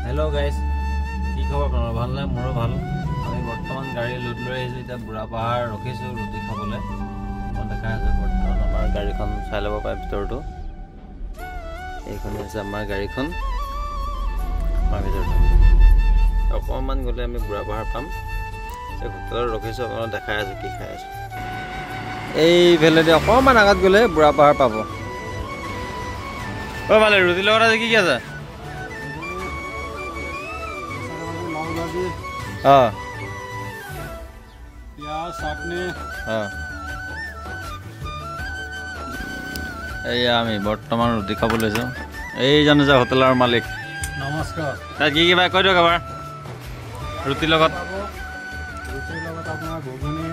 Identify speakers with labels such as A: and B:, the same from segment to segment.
A: hello guys কি খবৰ আপোনাৰ ভাল নে মোৰো ভাল আমি বৰ্তমান গাড়ী লোড লৈ আহিছো এটা বুঢ়া পাহাৰ ৰখিছো ৰুটি খাবলৈ মই দেখা আছে বৰ্তমান আমাৰ গাড়ীখন চাই ল'ব পাই ভিতৰটো এইখন আছে আমাৰ গাড়ীখন আমাৰ ভিতৰটো অকমান গলে আমি বুঢ়া পাহাৰ পাম এই হোটেলত ৰখিছো আপোনাক দেখাই আছে কি খাই আছে এই ভেলেদি অকমান আগত গলে বুঢ়া পাহাৰ পাব ও ভালে ৰুটি লগত আছে কি আছে हाँ
B: प्याज साटने
A: हाँ आमी बर्तमान रुटी खाब लैसो जानो जा होटेलर मालिक
B: नमस्कार
A: की कै दियक एबार रुटी लगत
B: আপোনাৰ ঘুগুনি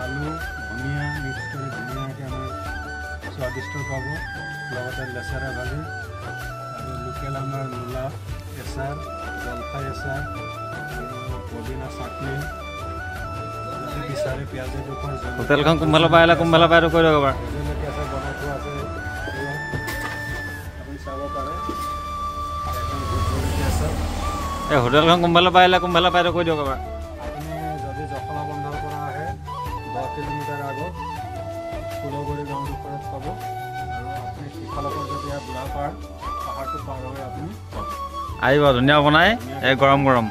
B: আলু ধনিয়া মিক্স কৰি ধুনীয়াকৈ আমি স্বাদিষ্ট পাব লগতে লেচেৰা ভাজি আৰু লোকেল আমাৰ মূলা এচাৰ জলফাই এচাৰ पुदीना चटनी बिचारे प्याज
A: होटेलखन कुम्भला पाइला तो কৈ দিয়ক এবাৰ এই হোটেলখন কুম্ভলা পাইলা তো কৈ দিয়ক এবাৰ
B: আপুনি যদি জখলা বন্ধাৰ পৰা আহে 10 কিলোমিটাৰ আগত ফুলগুৰি গাঁৱৰ ওপৰত পাব আৰু আপুনি সিফালৰ যদি বুঢ়া পাহাৰটো পাৰ হৈ আপুনি
A: আহিব ধুনীয়া বনাই এই গৰম গৰম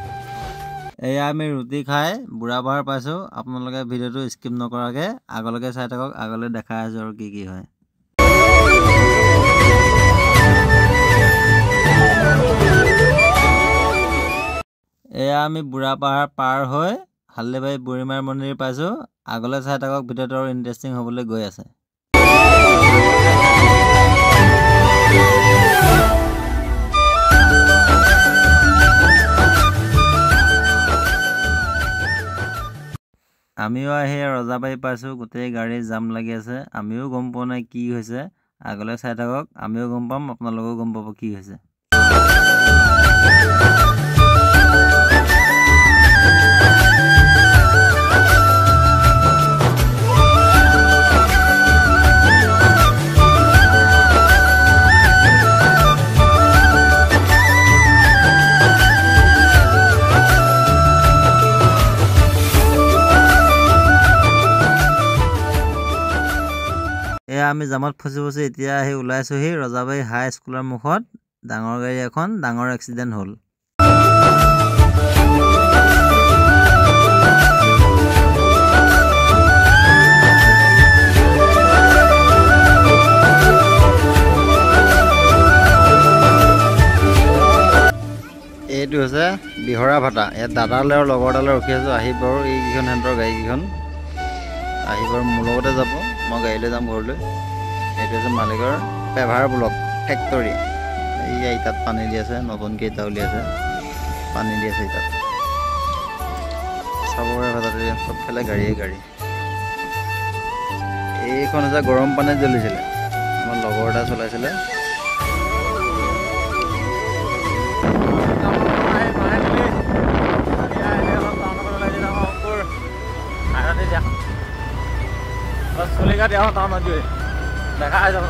A: এয়া আমি ৰুটি খাই বুঢ়া পাহাৰ পাইছো আপোনালোকে ভিডিওটো স্কিপ নকৰাকে আগলৈকে চাই থাকক আগলৈ দেখাই আছো আৰু কি হয় এয়া আমি বুঢ়া পাহাৰ পাৰ হৈ হাল্লেবাই বুঢ়ীমাৰ মন্দিৰ পাইছো আগলৈ চাই থাকক ভিডিওটো আৰু ইন্টাৰেষ্টিং হ'বলৈ গৈ আছে আমিও আহি ৰজাবাই পাইছো গোটেই গাড়ী জাম লাগি আছে আমিও গম পোৱা নাই কি হৈছে আগলৈ চাই থাকক আমিও গম পাম আপোনালোকেও গম পাব কি হৈছে আমি জামত ফসি এতিয়া আহি ওলাইছোহি ৰজাবাই হাই স্কুলৰ মুখত ডাঙৰ গাড়ী এখন ডাঙৰ এক্সিডেন্ট হ'ল এইটো হৈছে বিহৰা ভাটা ইয়াত দাদালে আৰু লগৰদালে ৰখি আছো আহিব আৰু এইকেইখন হেন্তৰ গাড়ীকেইখন আহিব মোৰ লগতে যাব মই গাড়ীলৈ যাম ঘৰলৈ এইটো হৈছে মালিকৰ পেভাৰ ব্লক ফেক্টৰী এই তাত পানী দি আছে নতুনকৈ এটা উলিয়াইছে পানী দি আছে তাত চাবৰে ভাতাতে চবফালে গাড়ী এইখন হৈছে গৰম পানীত জ্বলিছিলে আমাৰ লগৰ এটা চলাইছিলে চলিগা দিয়া টাউনত গৈ দেখা যাব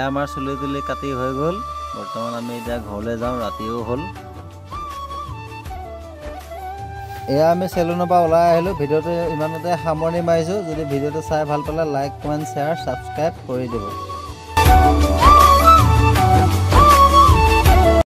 A: আমাৰ চুলি তুলি কাটি হৈ গ'ল বৰ্তমান আমি এতিয়া ঘৰলৈ যাওঁ ৰাতিও হ'ল এয়া আমি চেলুনৰ পৰা ওলাই আহিলো ভিডিওটো ইমানতে সামৰণি মাৰিছো যদি ভিডিওটো চাই ভাল পালে লাইক কমেন্ট শ্বেয়াৰ সাবস্ক্ৰাইব কৰি দিব